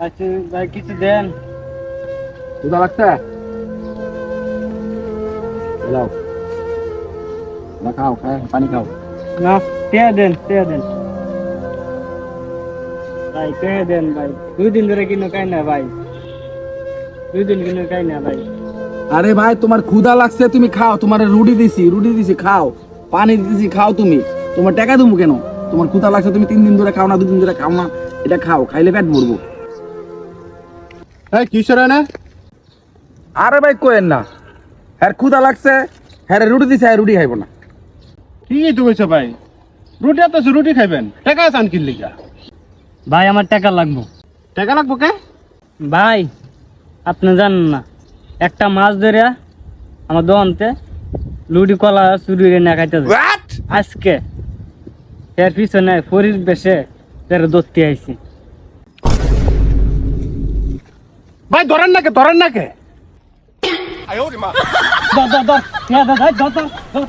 আচ্ছা ভাই কিছু দেন। ক্ষুধা লাগছে? লাও, না খাও, পানি খাও। না, টেয়া দেন ভাই, টেয়া দেন ভাই। 2 দিন ধরে কিনো খাই না ভাই, 2 দিন কিনো খাই না ভাই। আরে ভাই তোমার ক্ষুধা লাগছে, তুমি খাও। তোমার রুটি দিছি খাও, পানি দিছি খাও। তোমার টাকা দেবো কেন? তোমার ক্ষুধা লাগছে, তুমি 3 দিন ধরে খাও না, 2 দিন ধরে খাও না, এটা খাও, খাইলে পেট ভরবো। এই কিশোর না? আরে ভাই কোয়েন না, হ্যাঁ ক্ষুধা লাগছে, হ্যাঁ রুটি দিছে, হ্যাঁ রুটি খাইবো না। ঠিকই তো কইছো ভাই, রুটি তো রুটি খাইবেন, টাকা চান কি লিগা? ভাই আমার টাকা লাগবো। টাকা লাগবো কে? ভাই আপনি জানেন না, একটা মাছ ধরে আমার দোকানতে লুডি কলা চুরি না খাইতে যায়। আজকে এর পিছনে ফরির বেশে এর ধরতে আইছি। ভাই ধরেন না কে? ধর, ধর, ধর, ধর, ধর, ধর, ধর, ধর।